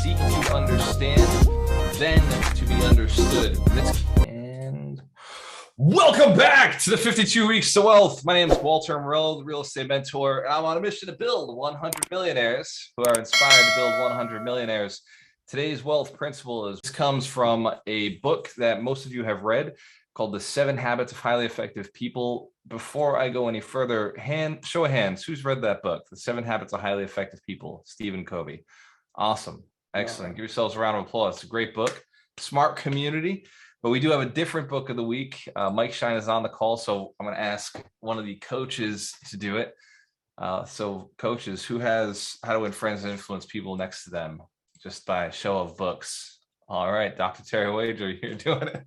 seek to understand, then to be understood. And welcome back to the 52 Weeks to Wealth. My name is Walter Morello, the real estate mentor, and I'm on a mission to build 100 millionaires who are inspired to build 100 millionaires. Today's wealth principle comes from a book that most of you have read called The 7 Habits of Highly Effective People. Before I go any further, show of hands, who's read that book, The 7 Habits of Highly Effective People, Stephen Covey? Awesome. Excellent. Give yourselves a round of applause. It's a great book. Smart community. But we do have a different book of the week. Mike Shine is on the call, so I'm going to ask one of the coaches to do it. So coaches, who has How to Win Friends and Influence People next to them? Just by a show of books. All right, Dr. Terry Wager, you're doing it.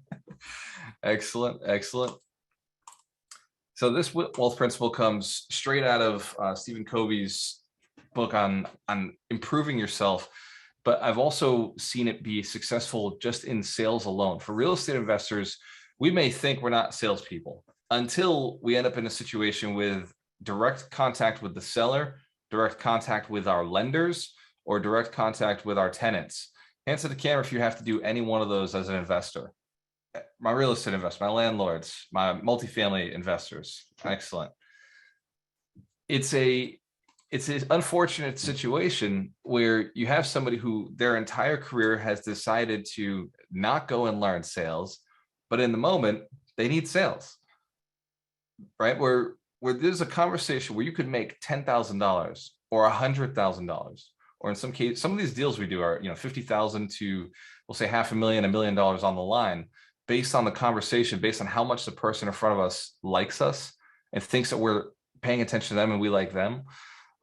Excellent, excellent. So this wealth principle comes straight out of Stephen Covey's book on improving yourself. But I've also seen it be successful just in sales alone. For real estate investors, we may think we're not salespeople until we end up in a situation with direct contact with the seller, direct contact with our lenders, or direct contact with our tenants. Hands to the camera if you have to do any one of those as an investor. My real estate investors, my landlords, my multifamily investors. Excellent. It's an unfortunate situation where you have somebody who their entire career has decided to not go and learn sales, but in the moment they need sales, right? Where there's a conversation where you could make $10,000 or $100,000, or in some cases, some of these deals we do are, $50,000 to, we'll say $500,000, $1 million on the line, based on the conversation, based on how much the person in front of us likes us and thinks that we're paying attention to them and we like them.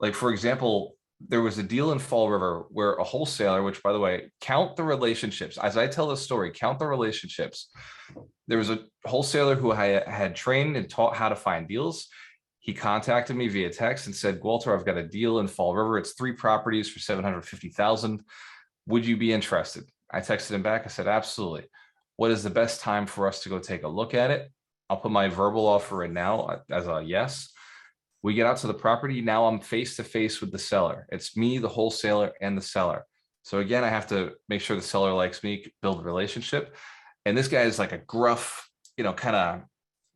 Like, for example, there was a deal in Fall River where a wholesaler, which, by the way, count the relationships. As I tell the story, count the relationships. There was a wholesaler who I had trained and taught how to find deals. He contacted me via text and said, Walter, I've got a deal in Fall River. It's 3 properties for $750,000. Would you be interested? I texted him back. I said, absolutely. What is the best time for us to go take a look at it? I'll put my verbal offer in now as a yes. We get out to the property. Now I'm face to face with the seller. It's me, the wholesaler, and the seller. So again, I have to make sure the seller likes me, build a relationship. And this guy is like a gruff, kind of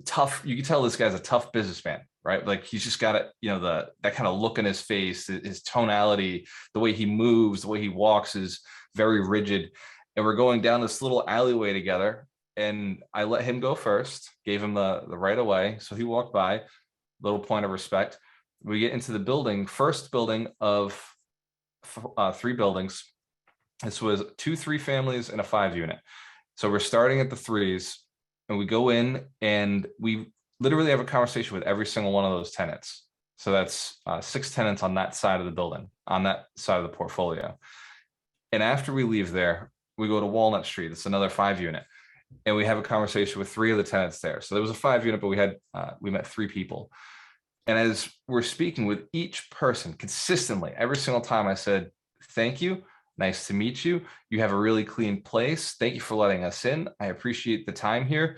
tough. You can tell this guy's a tough businessman, right? Like he's just got it, that kind of look in his face, his tonality, the way he moves, the way he walks is very rigid. And we're going down this little alleyway together. And I let him go first, gave him the right of way. So he walked by. Little point of respect. We get into the building, first building of 3 buildings. This was 2 3-families and a 5-unit. So we're starting at the 3s and we go in and we literally have a conversation with every single one of those tenants. So that's 6 tenants on that side of the building, on that side of the portfolio. And after we leave there, we go to Walnut Street. It's another 5-unit. And we have a conversation with 3 of the tenants there. So there was a 5-unit, but we met 3 people. And as we're speaking with each person consistently, every single time I said, thank you. Nice to meet you. You have a really clean place. Thank you for letting us in. I appreciate the time here.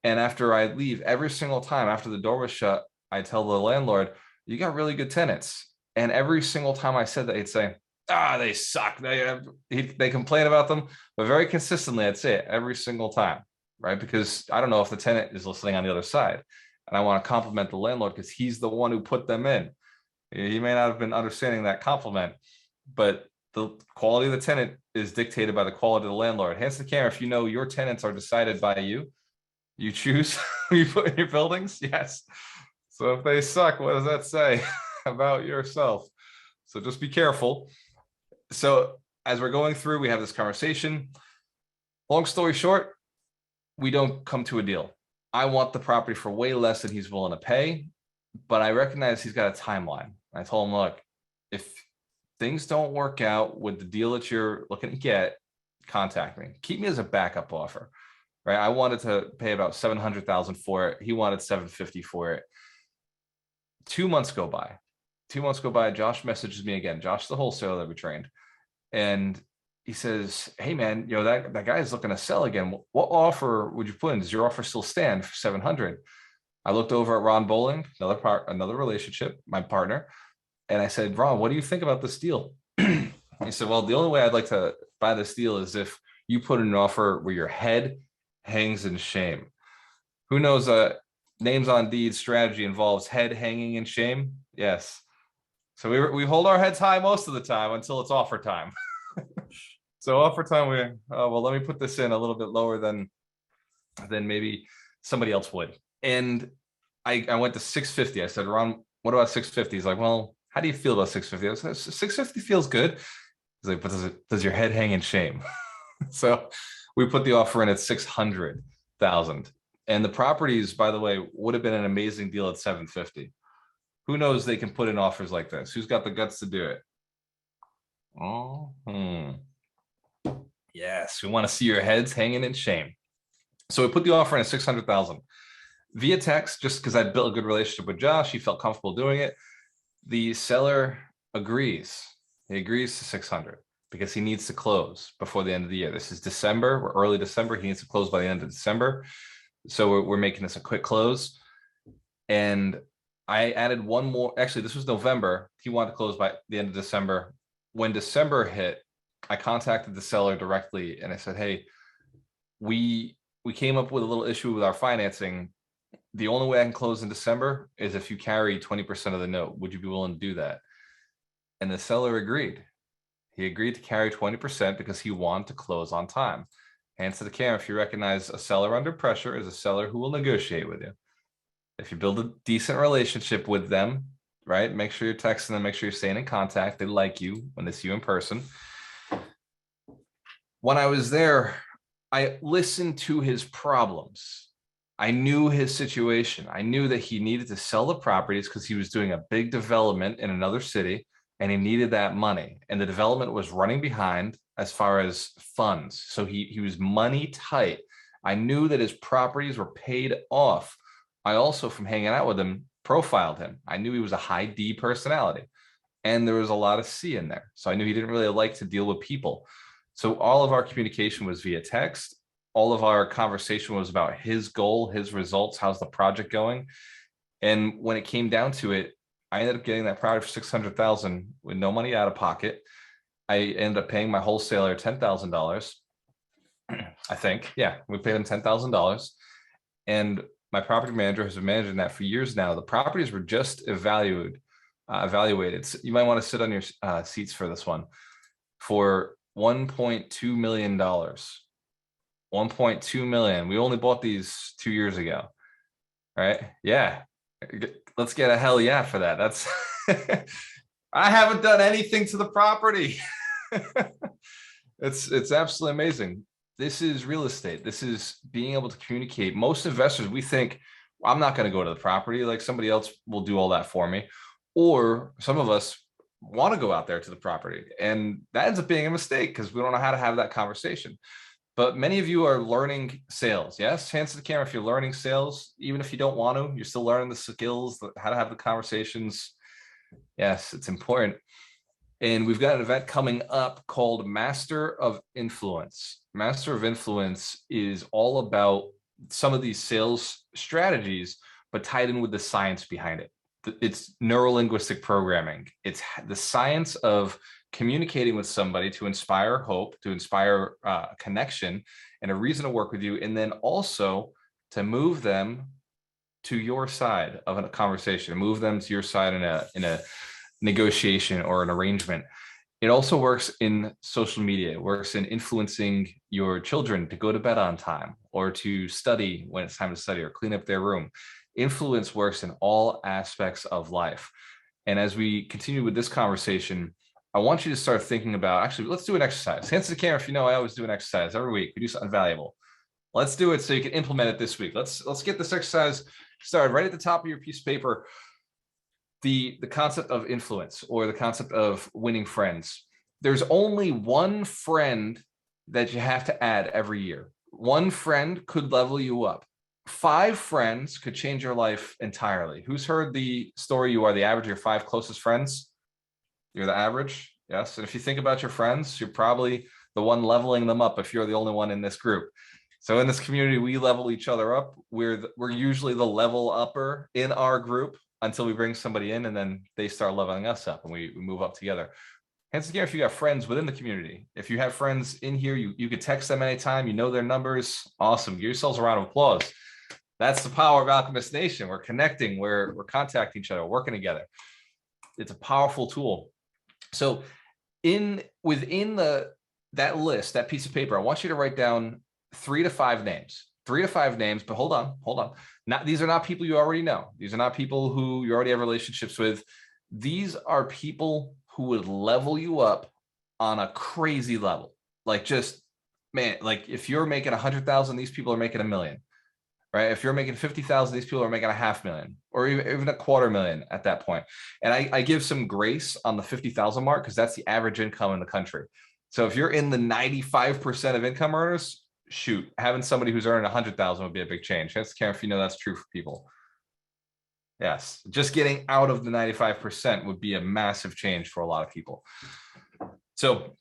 And after I leave, every single time after the door was shut, I tell the landlord, you got really good tenants. And every single time I said that, he'd say, they suck. They complain about them, but very consistently, I'd say it every single time, right? Because I don't know if the tenant is listening on the other side, and I want to compliment the landlord because he's the one who put them in. He may not have been understanding that compliment, but the quality of the tenant is dictated by the quality of the landlord. Hands to the camera if you know your tenants are decided by you. You choose who you put in your buildings. Yes. So if they suck, what does that say about yourself? So just be careful. So as we're going through, we have this conversation. Long story short, we don't come to a deal. I want the property for way less than he's willing to pay, but I recognize he's got a timeline. I told him, look, if things don't work out with the deal that you're looking to get, contact me. Keep me as a backup offer, right? I wanted to pay about $700,000 for it. He wanted $750,000 for it. 2 months go by. 2 months go by. Josh messages me again. Josh, the wholesaler that we trained. And he says, hey man, that guy is looking to sell again. What offer would you put in? Does your offer still stand for 700? I looked over at Ron Bowling, another relationship, my partner. And I said, Ron, what do you think about this deal? He said, well, the only way I'd like to buy this deal is if you put in an offer where your head hangs in shame. Who knows names on deed strategy involves head hanging in shame? Yes. So we hold our heads high most of the time until it's offer time. So offer time, well, let me put this in a little bit lower than maybe somebody else would. And I went to 650. I said, Ron, what about 650? He's like, well, how do you feel about 650? I said, 650 feels good. He's like, but does your head hang in shame? So we put the offer in at 600,000. And the properties, by the way, would have been an amazing deal at 750. Who knows they can put in offers like this? Who's got the guts to do it? Oh, yes, we want to see your heads hanging in shame. So we put the offer in at 600,000 via text, just because I built a good relationship with Josh. He felt comfortable doing it. The seller agrees. He agrees to 600 because he needs to close before the end of the year. This is December. We're early December. He needs to close by the end of December. So we're making this a quick close. And I added one more. Actually, this was November. He wanted to close by the end of December. When December hit, I contacted the seller directly and I said, hey, we came up with a little issue with our financing. The only way I can close in December is if you carry 20% of the note. Would you be willing to do that? And the seller agreed. He agreed to carry 20% because he wanted to close on time. Hands to the camera if you recognize a seller under pressure is a seller who will negotiate with you. If you build a decent relationship with them, right? Make sure you're texting them, make sure you're staying in contact. They like you when they see you in person. When I was there, I listened to his problems. I knew his situation. I knew that he needed to sell the properties because he was doing a big development in another city and he needed that money. And the development was running behind as far as funds. So he was money tight. I knew that his properties were paid off. I also, from hanging out with him, profiled him. I knew he was a high D personality and there was a lot of C in there. So I knew he didn't really like to deal with people. So all of our communication was via text. All of our conversation was about his goal, his results, how's the project going. And when it came down to it, I ended up getting that project for 600,000 with no money out of pocket. I ended up paying my wholesaler $10,000. I think, yeah, we paid him $10,000. And my property manager has been managing that for years now. The properties were just evaluated. So you might want to sit on your seats for this one for $1.2 million. 1.2 million. We only bought these 2 years ago. All right. Yeah. Let's get a hell yeah for that. That's I haven't done anything to the property. It's absolutely amazing. This is real estate. This is being able to communicate. Most investors, we think, well, I'm not going to go to the property. Like somebody else will do all that for me. Or some of us want to go out there to the property. And that ends up being a mistake because we don't know how to have that conversation. But many of you are learning sales. Yes, hands to the camera if you're learning sales, even if you don't want to, you're still learning the skills, how to have the conversations. Yes, it's important. And we've got an event coming up called Master of Influence. Master of Influence is all about some of these sales strategies, but tied in with the science behind it. It's neurolinguistic programming. It's the science of communicating with somebody to inspire hope, to inspire connection and a reason to work with you, and then also to move them to your side of a conversation, move them to your side in a negotiation or an arrangement. It also works in social media. It works in influencing your children to go to bed on time or to study when it's time to study or clean up their room. Influence works in all aspects of life. And as we continue with this conversation, I want you to start thinking about, actually, let's do an exercise. Hands to the camera if you know I always do an exercise every week. We do something valuable. Let's do it so you can implement it this week. Let's get this exercise started right at the top of your piece of paper. The concept of influence or the concept of winning friends. There's only one friend that you have to add every year. One friend could level you up. 5 friends could change your life entirely. Who's heard the story, you are the average of your 5 closest friends? You're the average. Yes. And if you think about your friends, you're probably the one leveling them up if you're the only one in this group. So in this community, we level each other up. We're usually the level upper in our group until we bring somebody in and then they start leveling us up and we move up together. Hands to the camera if you got friends within the community. If you have friends in here, you could text them anytime. You know their numbers. Awesome. Give yourselves a round of applause. That's the power of Alchemist Nation. We're connecting. We're contacting each other, working together. It's a powerful tool. So within that list, that piece of paper, I want you to write down 3 to 5 names. 3 to 5 names, but hold on. These are not people you already know. These are not people who you already have relationships with. These are people who would level you up on a crazy level. Like, just, man, like if you're making 100,000, these people are making 1 million, right? If you're making 50,000, these people are making 500,000 or even 250,000 at that point. And I give some grace on the 50,000 mark because that's the average income in the country. So if you're in the 95% of income earners, shoot, having somebody who's earning 100,000 would be a big change. That's care if you know that's true for people. Yes, just getting out of the 95% would be a massive change for a lot of people. So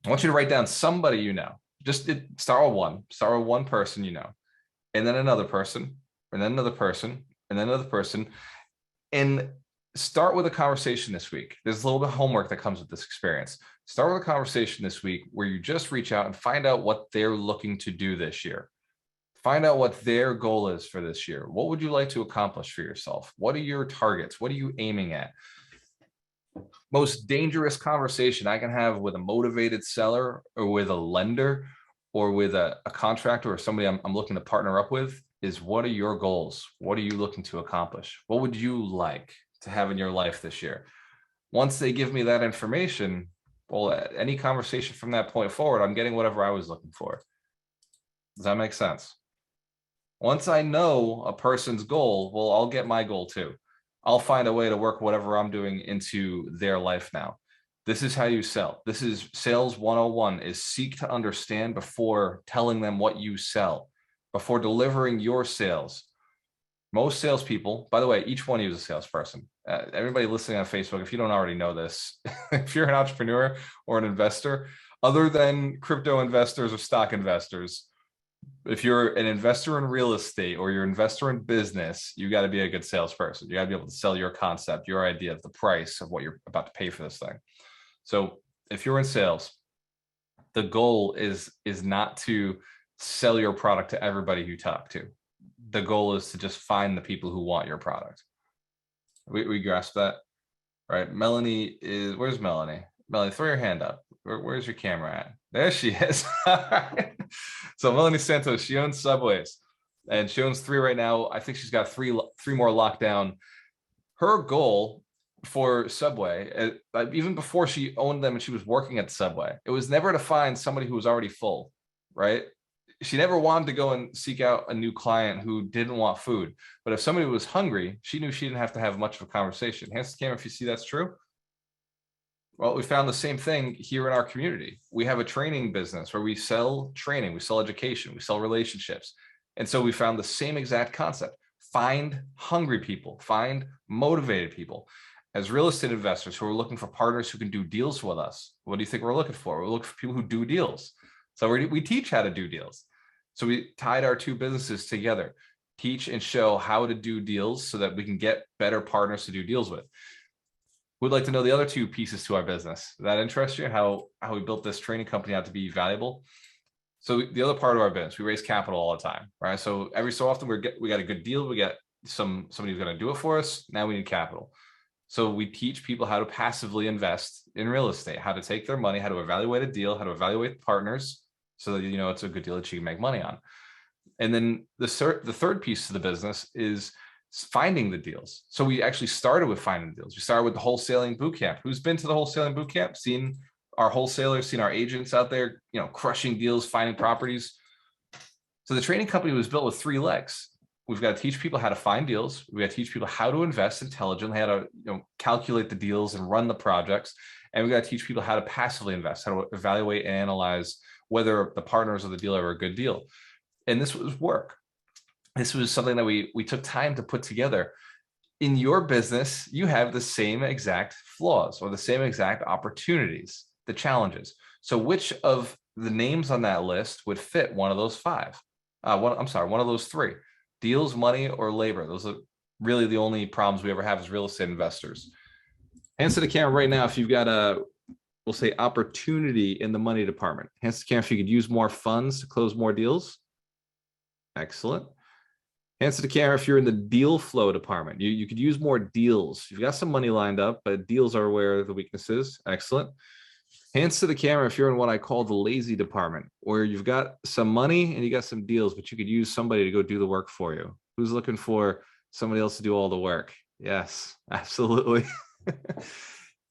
I want you to write down somebody you know. Just start with one person you know, and then another person, and then another person, and then another person, and start with a conversation this week. There's a little bit of homework that comes with this experience. Start with a conversation this week where you just reach out and find out what they're looking to do this year. Find out what their goal is for this year. What would you like to accomplish for yourself? What are your targets? What are you aiming at? Most dangerous conversation I can have with a motivated seller or with a lender or with a contractor or somebody I'm looking to partner up with is, what are your goals? What are you looking to accomplish? What would you like to have in your life this year? Once they give me that information, well, any conversation from that point forward, I'm getting whatever I was looking for. Does that make sense? Once I know a person's goal, well, I'll get my goal too. I'll find a way to work whatever I'm doing into their life now. This is how you sell. This is sales 101, is seek to understand before telling them what you sell, before delivering your sales. Most salespeople, by the way, each one of you is a salesperson. Everybody listening on Facebook, if you don't already know this, if you're an entrepreneur or an investor, other than crypto investors or stock investors, if you're an investor in real estate or you're an investor in business, you got to be a good salesperson. You got to be able to sell your concept, your idea of the price of what you're about to pay for this thing. So if you're in sales, the goal is not to sell your product to everybody you talk to. The goal is to just find the people who want your product. We grasp that, right? Melanie is, where's Melanie? Melanie, throw your hand up. Where's your camera at? There she is. So Melanie Santos, she owns Subways and she owns 3 right now. I think she's got three more locked down. Her goal for Subway, even before she owned them and she was working at Subway, it was never to find somebody who was already full, right? She never wanted to go and seek out a new client who didn't want food. But if somebody was hungry, she knew she didn't have to have much of a conversation. Hands to the camera if you see that's true. Well, we found the same thing here in our community. We have a training business where we sell training, we sell education, we sell relationships. And so we found the same exact concept. Find hungry people, find motivated people. As real estate investors who are looking for partners who can do deals with us, what do you think we're looking for? We're looking for people who do deals. So we teach how to do deals. So we tied our 2 businesses together, teach and show how to do deals so that we can get better partners to do deals with. We'd like to know the other 2 pieces to our business. Does that interest you? How we built this training company out to be valuable? So the other part of our business, we raise capital all the time, right? So every so often we got a good deal. We get somebody who's going to do it for us. Now we need capital. So we teach people how to passively invest in real estate, how to take their money, how to evaluate a deal, how to evaluate partners so that you know it's a good deal that you can make money on. And then the third piece of the business is finding the deals. So we actually started with finding the deals. We started with the wholesaling bootcamp. Who's been to the wholesaling bootcamp? Seen our wholesalers, seen our agents out there, crushing deals, finding properties. So the training company was built with 3 legs. We've got to teach people how to find deals. We got to teach people how to invest intelligently, how to calculate the deals and run the projects. And we got to teach people how to passively invest, how to evaluate and analyze whether the partners of the deal are a good deal. And this was work. This was something that we took time to put together. In your business, you have the same exact flaws or the same exact opportunities, the challenges. So which of the names on that list would fit one of those 5? One of those 3. Deals, money, or labor. Those are really the only problems we ever have as real estate investors. Hands to the camera right now if you've got we'll say opportunity in the money department. Hands to the camera if you could use more funds to close more deals. Excellent. Hands to the camera if you're in the deal flow department. You could use more deals. You've got some money lined up, but deals are where the weakness is. Excellent. Hands to the camera if you're in what I call the lazy department, where you've got some money and you got some deals, but you could use somebody to go do the work for you. Who's looking for somebody else to do all the work? Yes, absolutely.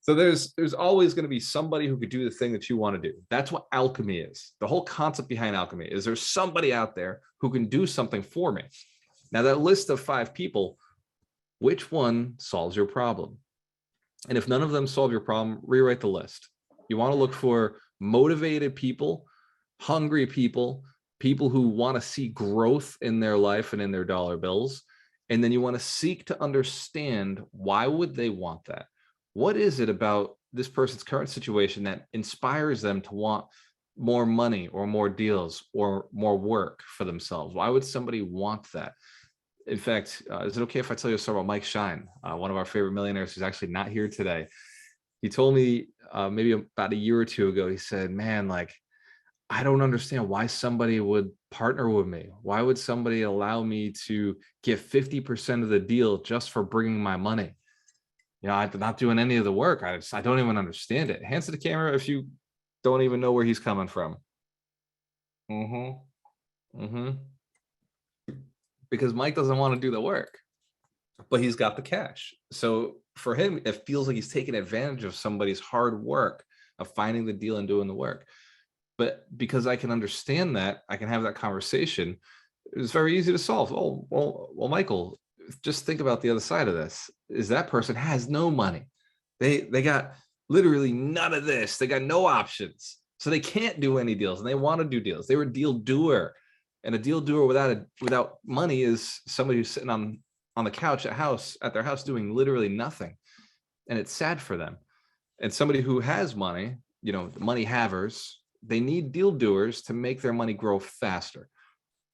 So there's always going to be somebody who could do the thing that you want to do. That's what alchemy is. The whole concept behind alchemy is there's somebody out there who can do something for me. Now, that list of 5 people, which one solves your problem? And if none of them solve your problem, rewrite the list. You want to look for motivated people, hungry people, people who want to see growth in their life and in their dollar bills. And then you want to seek to understand, why would they want that? What is it about this person's current situation that inspires them to want more money or more deals or more work for themselves? Why would somebody want that? In fact, is it okay if I tell you a story about Mike Shine, one of our favorite millionaires who's actually not here today? He told me maybe about a year or two ago, he said, man, like, I don't understand why somebody would partner with me. Why would somebody allow me to get 50% of the deal just for bringing my money? You know, I'm not doing any of the work. I don't even understand it. Hands to the camera if you don't even know where he's coming from. Because Mike doesn't want to do the work, but he's got the cash. So for him, it feels like he's taking advantage of somebody's hard work of finding the deal and doing the work. But because I can understand that, I can have that conversation. It's very easy to solve. Oh, well, Michael, just think about the other side of this. Is that person has no money. They got literally none of this. They got no options. So they can't do any deals, and they want to do deals. They were a deal doer. And a deal doer without money is somebody who's sitting on the couch at their house doing literally nothing. And it's sad for them. And somebody who has money, you know, money havers, they need deal doers to make their money grow faster.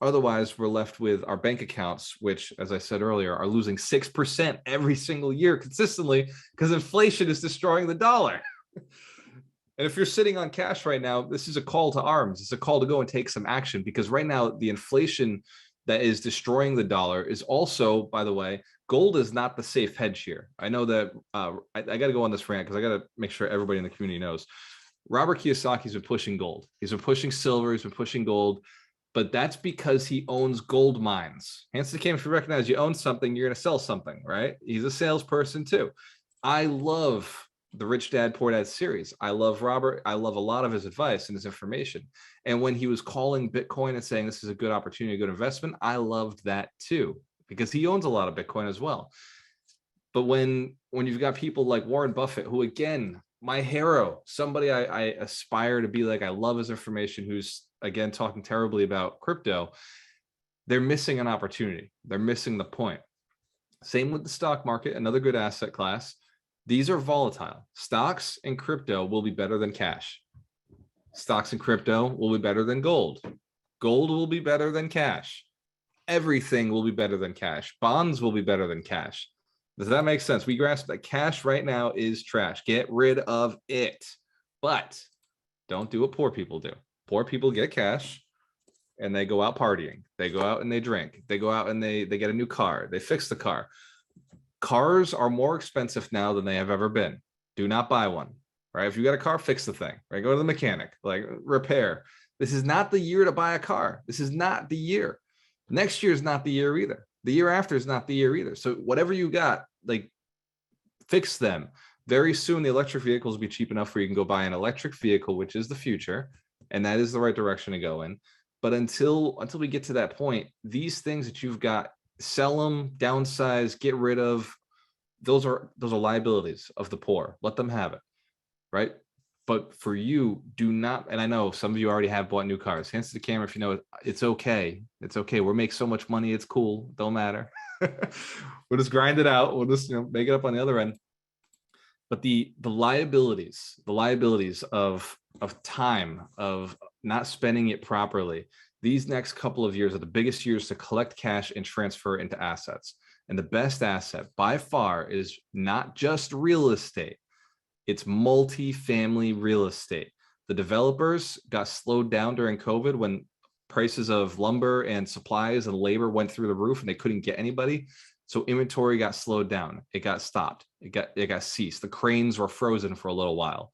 Otherwise, we're left with our bank accounts, which, as I said earlier, are losing 6% every single year consistently because inflation is destroying the dollar. And if you're sitting on cash right now, this is a call to arms. It's a call to go and take some action, because right now the inflation that is destroying the dollar is also, by the way, gold is not the safe hedge here. I know that I got to go on this rant because I got to make sure everybody in the community knows. Robert Kiyosaki's been pushing gold. He's been pushing silver. He's been pushing gold. But that's because he owns gold mines. Hands to the camera if you recognize you own something, you're going to sell something, right? He's a salesperson too. I love the Rich Dad Poor Dad series. I love Robert. I love a lot of his advice and his information. And when he was calling Bitcoin and saying this is a good opportunity, a good investment, I loved that too, because he owns a lot of Bitcoin as well. But when you've got people like Warren Buffett, who, again, my hero, somebody I aspire to be like, I love his information, who's, again, talking terribly about crypto, they're missing an opportunity. They're missing the point. Same with the stock market, another good asset class. These are volatile. Stocks and crypto will be better than cash. Stocks and crypto will be better than gold. Gold will be better than cash. Everything will be better than cash. Bonds will be better than cash. Does that make sense? We grasp that cash right now is trash. Get rid of it. But don't do what poor people do. Poor people get cash and they go out partying. They go out and they drink. They go out and they get a new car. They fix the car. Cars are more expensive now than they have ever been. Do not buy one, right? If you got a car, fix the thing, right? Go to the mechanic, like repair. This is not the year to buy a car. This is not the year. Next year is not the year either. The year after is not the year either. So whatever you got, like, fix them. Very soon, the electric vehicles will be cheap enough where you can go buy an electric vehicle, which is the future. And that is the right direction to go in. But until we get to that point, these things that you've got, sell them, downsize, get rid of. Those are liabilities of the poor. Let them have it, right? But for you, do not. And I know some of you already have bought new cars. Hands to the camera if you know it. It's okay. It's okay. We'll make so much money. It's cool. Don't matter. We'll just grind it out. We'll just make it up on the other end. But the liabilities of time, of not spending it properly, these next couple of years are the biggest years to collect cash and transfer into assets. And the best asset by far is not just real estate. It's multi-family real estate. The developers got slowed down during COVID when prices of lumber and supplies and labor went through the roof and they couldn't get anybody. So inventory got slowed down. It got stopped. It got ceased. The cranes were frozen for a little while.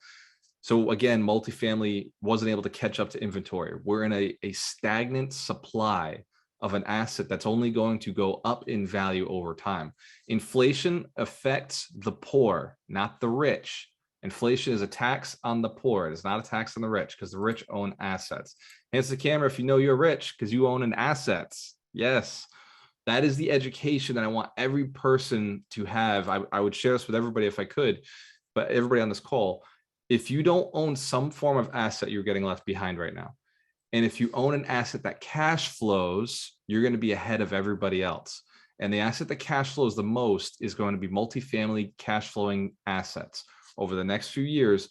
So again, multifamily wasn't able to catch up to inventory. We're in a stagnant supply of an asset that's only going to go up in value over time. Inflation affects the poor, not the rich. Inflation is a tax on the poor. It is not a tax on the rich because the rich own assets. Hence the camera if you know you're rich because you own an assets. Yes, that is the education that I want every person to have. I would share this with everybody if I could, but everybody on this call, if you don't own some form of asset, you're getting left behind right now. And if you own an asset that cash flows, you're going to be ahead of everybody else. And the asset that cash flows the most is going to be multifamily cash flowing assets over the next few years.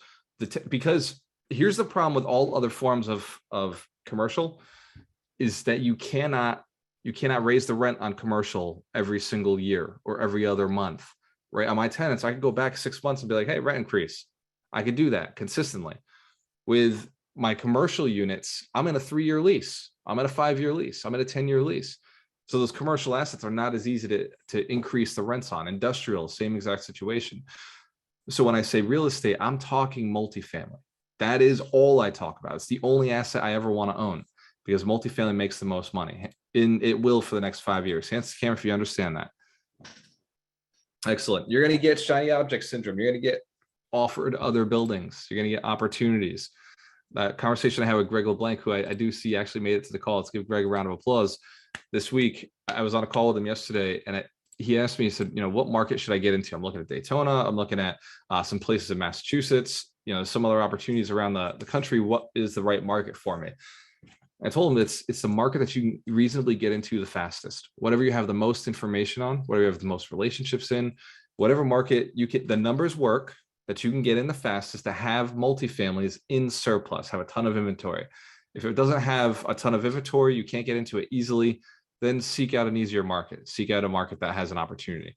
Because here's the problem with all other forms of commercial is that you cannot raise the rent on commercial every single year or every other month, right? On my tenants, I could go back 6 months and be like, hey, rent increase. I could do that consistently. With my commercial units, I'm in a 3-year lease. I'm in a 5-year lease. I'm in a 10-year lease. So those commercial assets are not as easy to increase the rents on. Industrial, same exact situation. So when I say real estate, I'm talking multifamily. That is all I talk about. It's the only asset I ever want to own because multifamily makes the most money. It will for the next 5 years. Hands to camera if you understand that. Excellent. You're going to get shiny object syndrome. You're going to get offered other buildings. You're going to get opportunities. That conversation I had with Greg LeBlanc, who I do see actually made it to the call. Let's give Greg a round of applause. This week, I was on a call with him yesterday, and he asked me, he said, what market should I get into? I'm looking at Daytona. I'm looking at some places in Massachusetts, some other opportunities around the country. What is the right market for me? I told him it's the market that you can reasonably get into the fastest. Whatever you have the most information on, whatever you have the most relationships in, whatever market the numbers work, that you can get in the fastest to have multifamilies in surplus, have a ton of inventory. If it doesn't have a ton of inventory, you can't get into it easily, then seek out an easier market. Seek out a market that has an opportunity.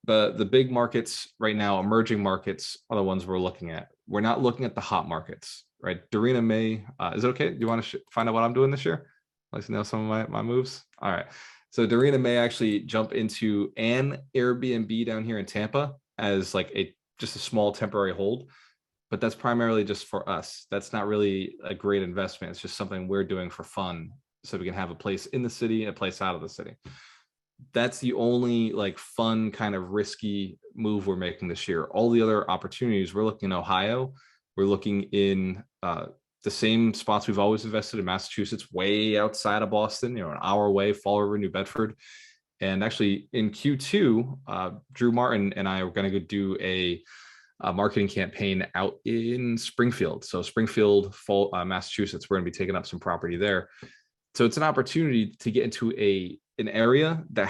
The big markets right now, emerging markets, are the ones we're looking at. We're not looking at the hot markets, right? Dorina May, is it okay? Do you want to find out what I'm doing this year? I'd like to know some of my moves. All right. So Dorina may actually jump into an Airbnb down here in Tampa as like just a small temporary hold, but that's primarily just for us. That's not really a great investment. It's just something we're doing for fun so we can have a place in the city, a place out of the city. That's the only like fun kind of risky move we're making this year. All the other opportunities, we're looking in Ohio, we're looking in the same spots we've always invested in, Massachusetts, way outside of Boston, an hour away, Fall River, New Bedford. And actually in Q2, Drew Martin and I are going to go do a marketing campaign out in Springfield. So Springfield, Massachusetts, we're going to be taking up some property there. So it's an opportunity to get into an area that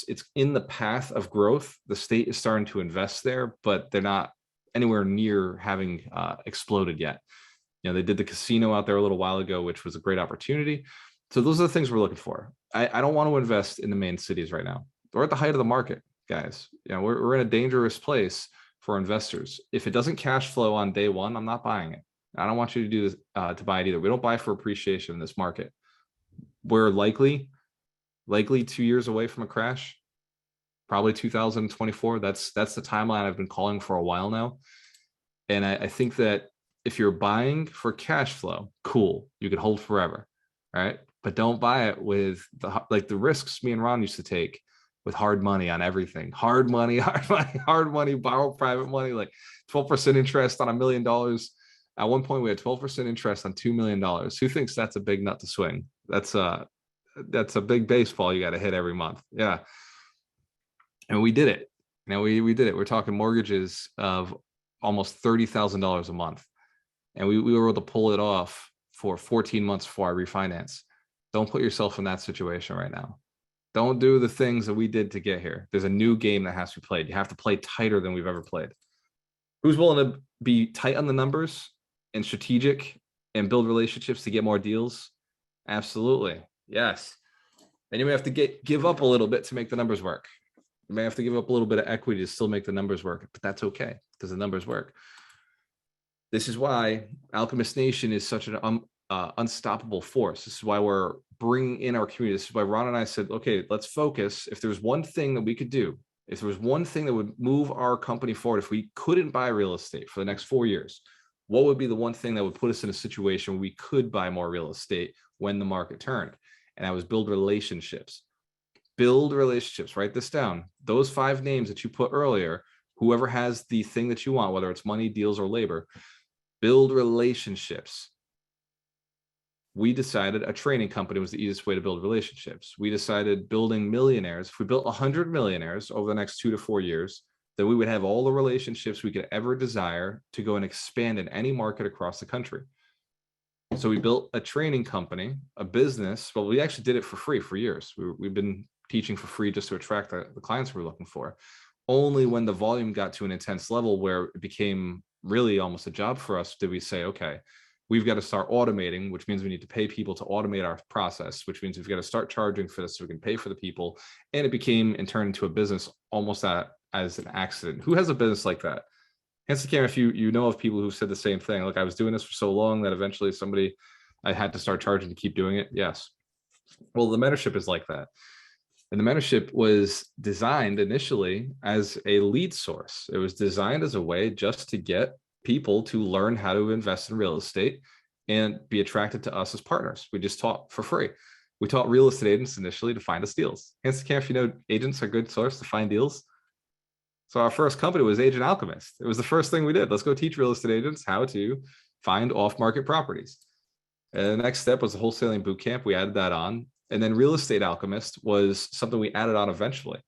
it's in the path of growth. The state is starting to invest there, but they're not anywhere near having exploded yet. They did the casino out there a little while ago, which was a great opportunity. So those are the things we're looking for. I don't want to invest in the main cities right now. We're at the height of the market, guys. We're in a dangerous place for investors. If it doesn't cash flow on day one, I'm not buying it. I don't want you to do this to buy it either. We don't buy for appreciation in this market. We're likely 2 years away from a crash, probably 2024. That's the timeline I've been calling for a while now. And I think that if you're buying for cash flow, cool, you could hold forever, right? But don't buy it with the risks me and Ron used to take with hard money on everything. Hard money, borrow private money, like 12% interest on $1 million. At one point, we had 12% interest on $2 million. Who thinks that's a big nut to swing? That's a big baseball you got to hit every month. Yeah. And we did it. We did it. We're talking mortgages of almost $30,000 a month. And we were able to pull it off for 14 months before I refinance. Don't put yourself in that situation right now. Don't do the things that we did to get here. There's a new game that has to be played. You have to play tighter than we've ever played. Who's willing to be tight on the numbers and strategic and build relationships to get more deals? Absolutely. Yes. And you may have to give up a little bit to make the numbers work. You may have to give up a little bit of equity to still make the numbers work, but that's okay because the numbers work. This is why Alchemist Nation is such an unstoppable force. This is why we're bringing in our community. This is why Ron and I said, okay, let's focus. If there's one thing that we could do, if there was one thing that would move our company forward, if we couldn't buy real estate for the next 4 years, what would be the one thing that would put us in a situation where we could buy more real estate when the market turned? And that was build relationships. Build relationships. Write this down. Those 5 names that you put earlier, whoever has the thing that you want, whether it's money, deals, or labor, build relationships. We decided a training company was the easiest way to build relationships. We decided building millionaires. If we built 100 millionaires over the next 2 to 4 years, then we would have all the relationships we could ever desire to go and expand in any market across the country. So we built a training company, a business. Well, we actually did it for free for years. We've been teaching for free just to attract the clients we were looking for. Only when the volume got to an intense level where it became really almost a job for us did we say, okay, we've got to start automating, which means we need to pay people to automate our process, which means we've got to start charging for this so we can pay for the people. And it became and turned into a business almost as an accident. Who has a business like that? Hands to camera if you know of people who said the same thing. Like, I was doing this for so long that eventually I had to start charging to keep doing it. Yes. Well, the mentorship is like that. And the mentorship was designed initially as a lead source. It was designed as a way just to get people to learn how to invest in real estate and be attracted to us as partners. We just taught for free. We taught real estate agents initially to find us deals. Hands to camera if you know agents are a good source to find deals. So our first company was Agent Alchemist. It was the first thing we did. Let's go teach real estate agents how to find off-market properties. And the next step was the wholesaling boot camp. We added that on. And then Real Estate Alchemist was something we added on eventually.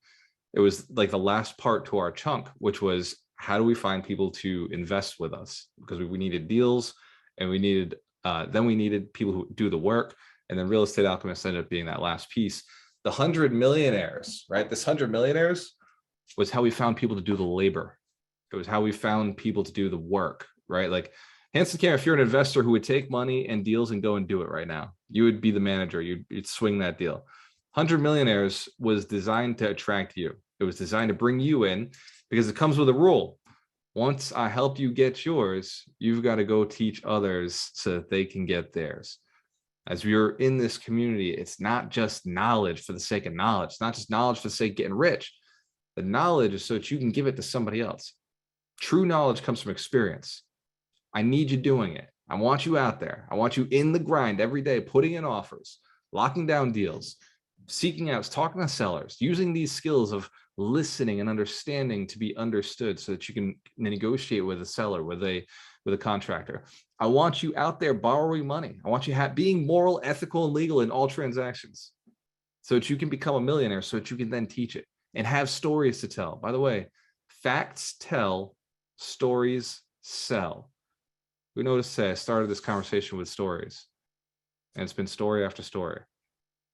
It was like the last part to our chunk, which was how do we find people to invest with us? Because we needed deals, and we needed people who do the work. And then Real Estate Alchemist ended up being that last piece. The 100 millionaires, right? This 100 millionaires was how we found people to do the labor. It was how we found people to do the work, right? Like, hands to the camera, if you're an investor who would take money and deals and go and do it right now, you would be the manager. You'd swing that deal. 100 millionaires was designed to attract you. It was designed to bring you in because it comes with a rule. Once I help you get yours, you've got to go teach others so that they can get theirs. As we're in this community, it's not just knowledge for the sake of knowledge. It's not just knowledge for the sake of getting rich. The knowledge is so that you can give it to somebody else. True knowledge comes from experience. I need you doing it. I want you out there. I want you in the grind every day, putting in offers, locking down deals, seeking out, talking to sellers, using these skills of listening and understanding to be understood so that you can negotiate with a seller, with a contractor. I want you out there borrowing money. I want you being moral, ethical, and legal in all transactions so that you can become a millionaire, so that you can then teach it and have stories to tell. By the way, facts tell, stories sell. We noticed today I started this conversation with stories, and it's been story after story.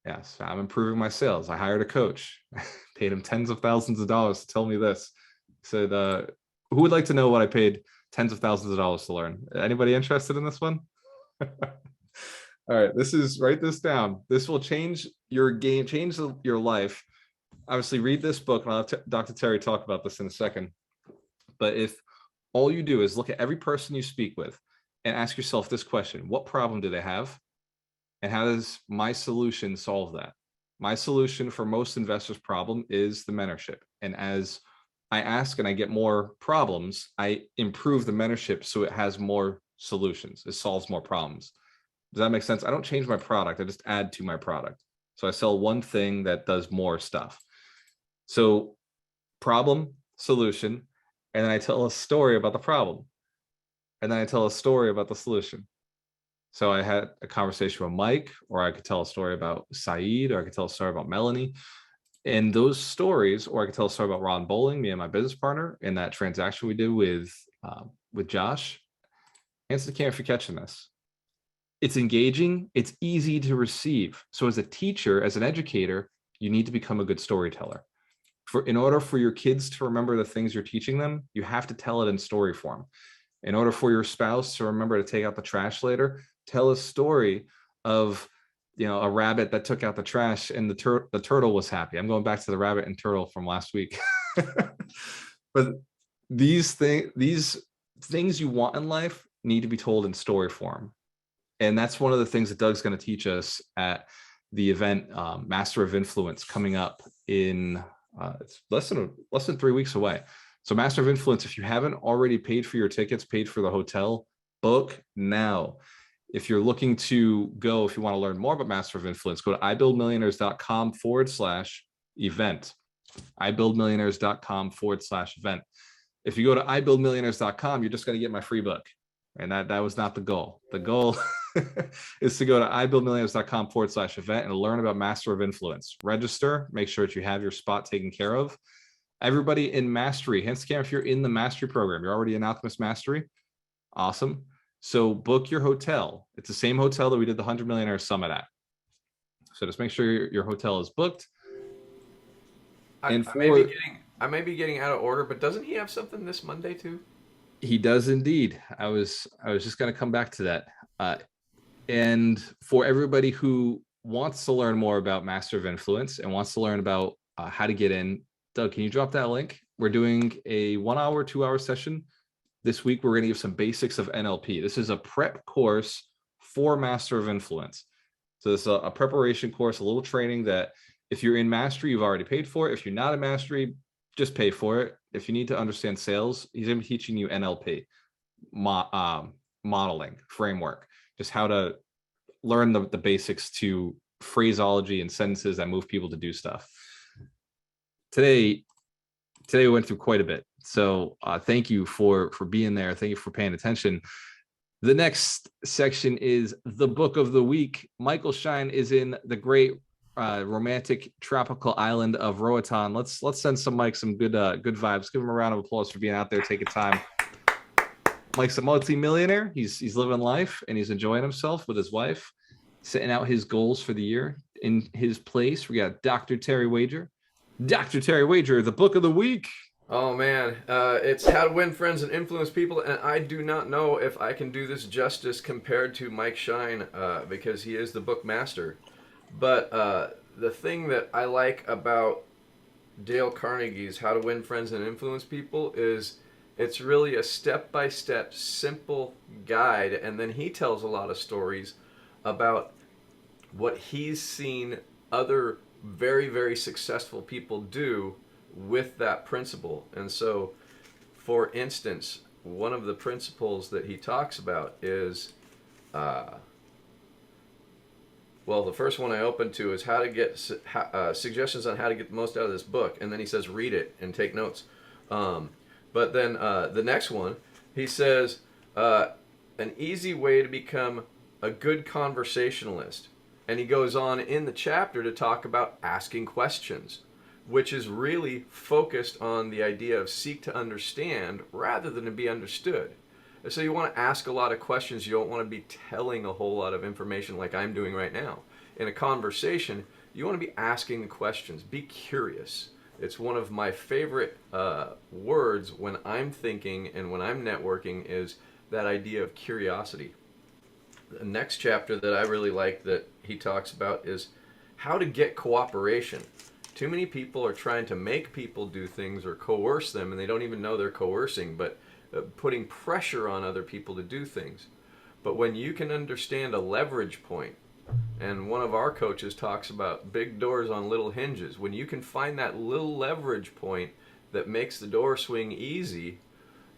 Yes, I'm improving my sales. I hired a coach, paid him tens of thousands of dollars to tell me this. Said, who would like to know what I paid tens of thousands of dollars to learn? Anybody interested in this one? All right, write this down. This will change your game, change your life. Obviously, read this book, and I'll have Dr. Terry talk about this in a second. But if all you do is look at every person you speak with and ask yourself this question: what problem do they have? And how does my solution solve that? My solution for most investors' problem is the mentorship. And as I ask and I get more problems, I improve the mentorship so it has more solutions. It solves more problems. Does that make sense? I don't change my product. I just add to my product. So I sell one thing that does more stuff. So problem, solution, and then I tell a story about the problem. And then I tell a story about the solution. So I had a conversation with Mike, or I could tell a story about Saeed, or I could tell a story about Melanie. And those stories, or I could tell a story about Ron Bowling, me and my business partner, in that transaction we did with Josh. Hands to the camera if you're catching this. It's engaging. It's easy to receive. So as a teacher, as an educator, you need to become a good storyteller. In order for your kids to remember the things you're teaching them, you have to tell it in story form. In order for your spouse to remember to take out the trash later, tell a story of, a rabbit that took out the trash and the turtle was happy. I'm going back to the rabbit and turtle from last week. But these things you want in life need to be told in story form. And that's one of the things that Doug's going to teach us at the event, Master of Influence, coming up in it's less than 3 weeks away. So Master of Influence, if you haven't already paid for your tickets, paid for the hotel, book now. If you're looking to go, if you want to learn more about Master of Influence, go to ibuildmillionaires.com/event. ibuildmillionaires.com/event. If you go to ibuildmillionaires.com, you're just going to get my free book. And that was not the goal. The goal is to go to ibuildmillionaires.com/event and learn about Master of Influence. Register, make sure that you have your spot taken care of. Everybody in Mastery, hence cam, if you're in the Mastery program, you're already in Alchemist Mastery. Awesome. So book your hotel. It's the same hotel that we did the 100 Millionaire Summit at. So just make sure your hotel is booked. I may be getting out of order, but doesn't he have something this Monday too? He does indeed. I was just going to come back to that. And for everybody who wants to learn more about Master of Influence and wants to learn about how to get in, Doug, can you drop that link? We're doing a 1 hour, 2 hour session. This week, we're going to give some basics of NLP. This is a prep course for Master of Influence. So this is a preparation course, a little training that if you're in Mastery, you've already paid for it. If you're not in Mastery, just pay for it. If you need to understand sales, he's going to be teaching you NLP, modeling framework, just how to learn the basics to phraseology and sentences that move people to do stuff. Today we went through quite a bit. So thank you for being there. Thank you for paying attention. The next section is the book of the week. Michael Shine is in the great romantic tropical island of Roatan. Let's send some Mike some good vibes. Give him a round of applause for being out there, taking time. Mike's a multi-millionaire. He's living life and he's enjoying himself with his wife, setting out his goals for the year. In his place, we got Dr. Terry Wager. Dr. Terry Wager, the book of the week. Oh man, it's How to Win Friends and Influence People, and I do not know if I can do this justice compared to Mike Shine because he is the book master. But the thing that I like about Dale Carnegie's How to Win Friends and Influence People is it's really a step-by-step, simple guide, and then he tells a lot of stories about what he's seen other very, very successful people do with that principle. And so, for instance, one of the principles that he talks about is well, the first one I opened to is how to get suggestions on how to get the most out of this book, and then he says read it and take notes. But then the next one, he says an easy way to become a good conversationalist, and he goes on in the chapter to talk about asking questions, which is really focused on the idea of seek to understand rather than to be understood. So you want to ask a lot of questions. You don't want to be telling a whole lot of information like I'm doing right now. In a conversation, you want to be asking the questions. Be curious. It's one of my favorite words when I'm thinking and when I'm networking is that idea of curiosity. The next chapter that I really like that he talks about is how to get cooperation. Too many people are trying to make people do things or coerce them, and they don't even know they're coercing, but putting pressure on other people to do things. But when you can understand a leverage point, and one of our coaches talks about big doors on little hinges, when you can find that little leverage point that makes the door swing easy,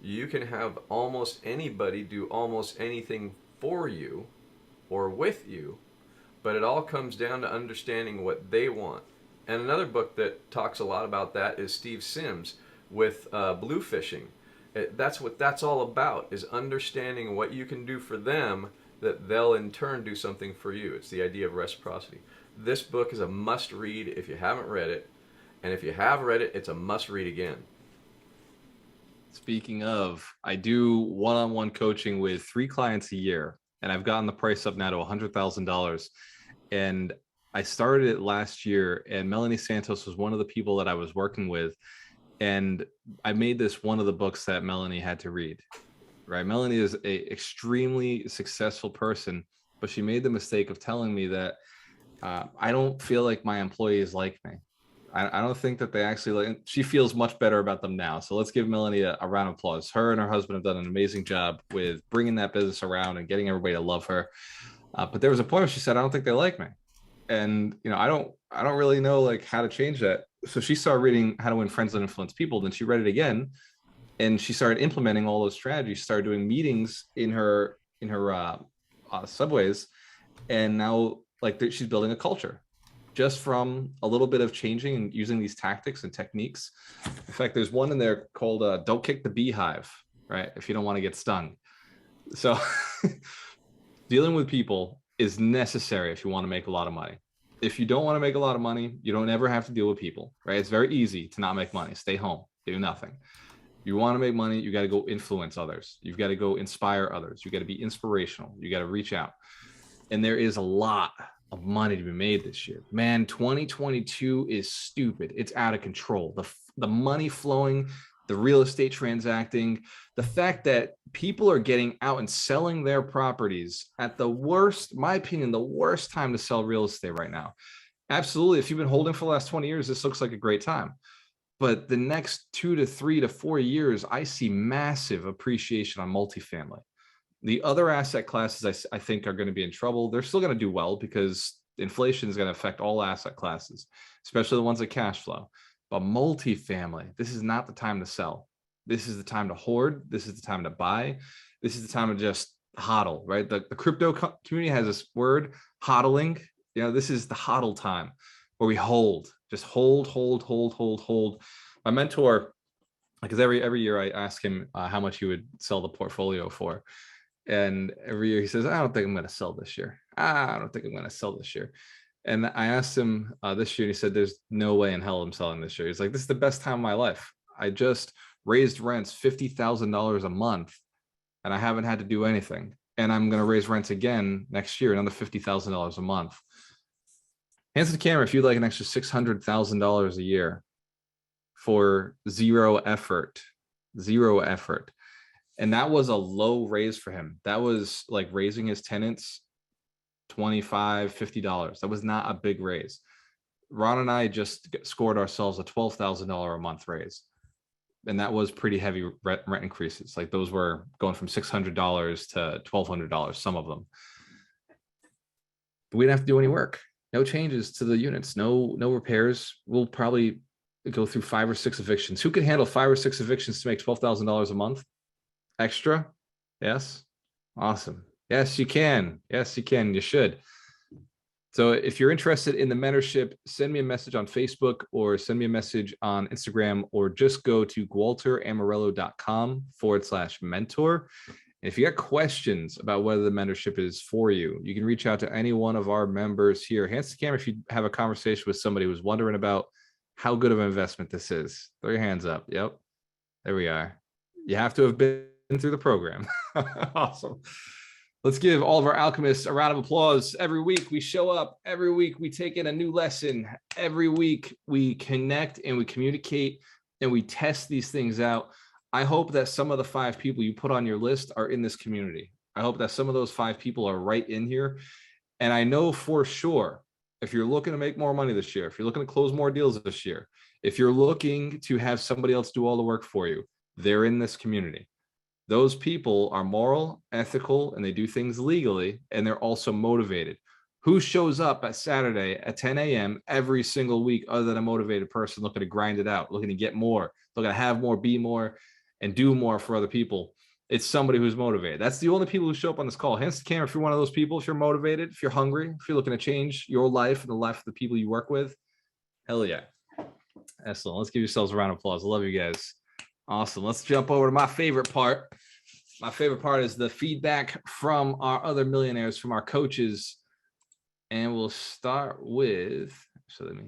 you can have almost anybody do almost anything for you or with you, but it all comes down to understanding what they want. And another book that talks a lot about that is Steve Sims with blue fishing. That's what that's all about, is understanding what you can do for them that they'll in turn do something for you. It's the idea of reciprocity. This book is a must read if you haven't read it, and if you have read it, it's a must read again. Speaking of, I do one-on-one coaching with 3 clients a year, and I've gotten the price up now to $100,000. And I started it last year, and Melanie Santos was one of the people that I was working with. And I made this one of the books that Melanie had to read, right? Melanie is a extremely successful person, but she made the mistake of telling me that I don't feel like my employees like me. I don't think that they actually like. She feels much better about them now. So let's give Melanie a round of applause. Her and her husband have done an amazing job with bringing that business around and getting everybody to love her. But there was a point where she said, "I don't think they like me," and I don't really know like how to change that. So she started reading How to Win Friends and Influence People. Then she read it again, and she started implementing all those strategies. Started doing meetings in her subways, and now like she's building a culture just from a little bit of changing and using these tactics and techniques. In fact, there's one in there called "Don't kick the beehive," right? If you don't want to get stung. So dealing with people is necessary if you want to make a lot of money. If you don't want to make a lot of money, you don't ever have to deal with people, right? It's very easy to not make money. Stay home, do nothing. You want to make money, you got to go influence others. You've got to go inspire others. You got to be inspirational. You got to reach out. And there is a lot of money to be made this year. Man, 2022 is stupid. It's out of control. The money flowing, the real estate transacting, the fact that people are getting out and selling their properties at the worst, my opinion, the worst time to sell real estate right now. Absolutely. If you've been holding for the last 20 years, this looks like a great time. But the next 2 to 3 to 4 years, I see massive appreciation on multifamily. The other asset classes I think are going to be in trouble. They're still going to do well because inflation is going to affect all asset classes, especially the ones that cash flow. But multifamily, this is not the time to sell. This is the time to hoard. This is the time to buy. This is the time to just hodl, right? The crypto community has this word, hodling. This is the hodl time where we hold, just hold. My mentor, because every year I ask him how much he would sell the portfolio for. And every year he says, I don't think I'm going to sell this year. I don't think I'm going to sell this year. And I asked him this year, and he said, there's no way in hell I'm selling this year. He's like, this is the best time of my life. I just raised rents $50,000 a month, and I haven't had to do anything. And I'm going to raise rents again next year, another $50,000 a month. Hands to the camera if you'd like an extra $600,000 a year for zero effort. And that was a low raise for him. That was like raising his tenants $25, $50. That was not a big raise. Ron and I just scored ourselves a $12,000 a month raise. And that was pretty heavy rent increases. Like those were going from $600 to $1,200, some of them. But we didn't have to do any work. No changes to the units, no repairs. We'll probably go through 5 or 6 evictions. Who can handle 5 or 6 evictions to make $12,000 a month? Extra? Yes. Awesome. Yes, you can. Yes, you can. You should. So if you're interested in the mentorship, send me a message on Facebook or send me a message on Instagram, or just go to gualteramarello.com/mentor. And if you got questions about whether the mentorship is for you, you can reach out to any one of our members here. Hands to the camera if you have a conversation with somebody who's wondering about how good of an investment this is. Throw your hands up. Yep. There we are. You have to have been through the program. Awesome. Let's give all of our alchemists a round of applause. Every week we show up. Every week we take in a new lesson. Every week we connect and we communicate and we test these things out. I hope that some of the 5 people you put on your list are in this community. I hope that some of those 5 people are right in here. And I know for sure, if you're looking to make more money this year, if you're looking to close more deals this year, if you're looking to have somebody else do all the work for you, they're in this community. Those people are moral, ethical, and they do things legally, and they're also motivated. Who shows up at Saturday at 10 a.m. every single week other than a motivated person looking to grind it out, looking to get more, looking to have more, be more, and do more for other people? It's somebody who's motivated. That's the only people who show up on this call. Hands to the camera if you're one of those people, if you're motivated, if you're hungry, if you're looking to change your life and the life of the people you work with. Hell yeah. Excellent. Let's give yourselves a round of applause. I love you guys. Awesome. Let's jump over to my favorite part. My favorite part is the feedback from our other millionaires, from our coaches. And we'll start with, so let me